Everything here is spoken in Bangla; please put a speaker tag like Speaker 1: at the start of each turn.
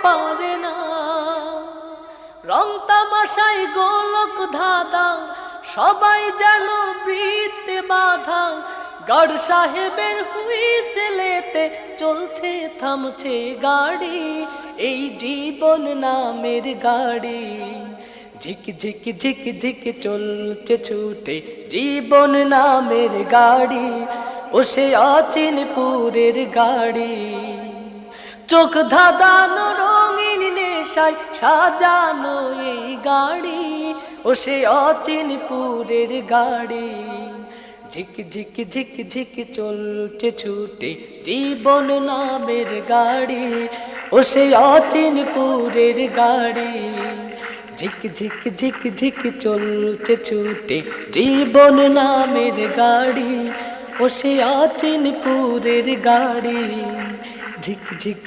Speaker 1: পারে না। রং তামাশায় গোলক ধাঁধা, সবাই যেন বৃত্তে বাধা। গড় সাহেবের হুইসেলেতে চলছে থামছে গাড়ি, এই জীবন নামের গাড়ি। ঝিক ঝিক ঝিক ঝিক চলছে ছুটে জীবন নামের গাড়ি, ও সে অচিনপুরের গাড়ি। চোখ ধাঁধানো রঙিন নেশায় সাজানো এই গাড়ি, ও সে অচিনপুরের গাড়ি। ঝিক ঝিক ঝিক ঝিক চলছে ছুটে জীবন নামের গাড়ি, ও সে অচিনপুরের গাড়ি। ঝিক ঝিক ঝিক ঝিক চলছে ছুটে জীবন নামের গাড়ি, ও সে অচিনপুরের গাড়ি। ঝিক ঝিক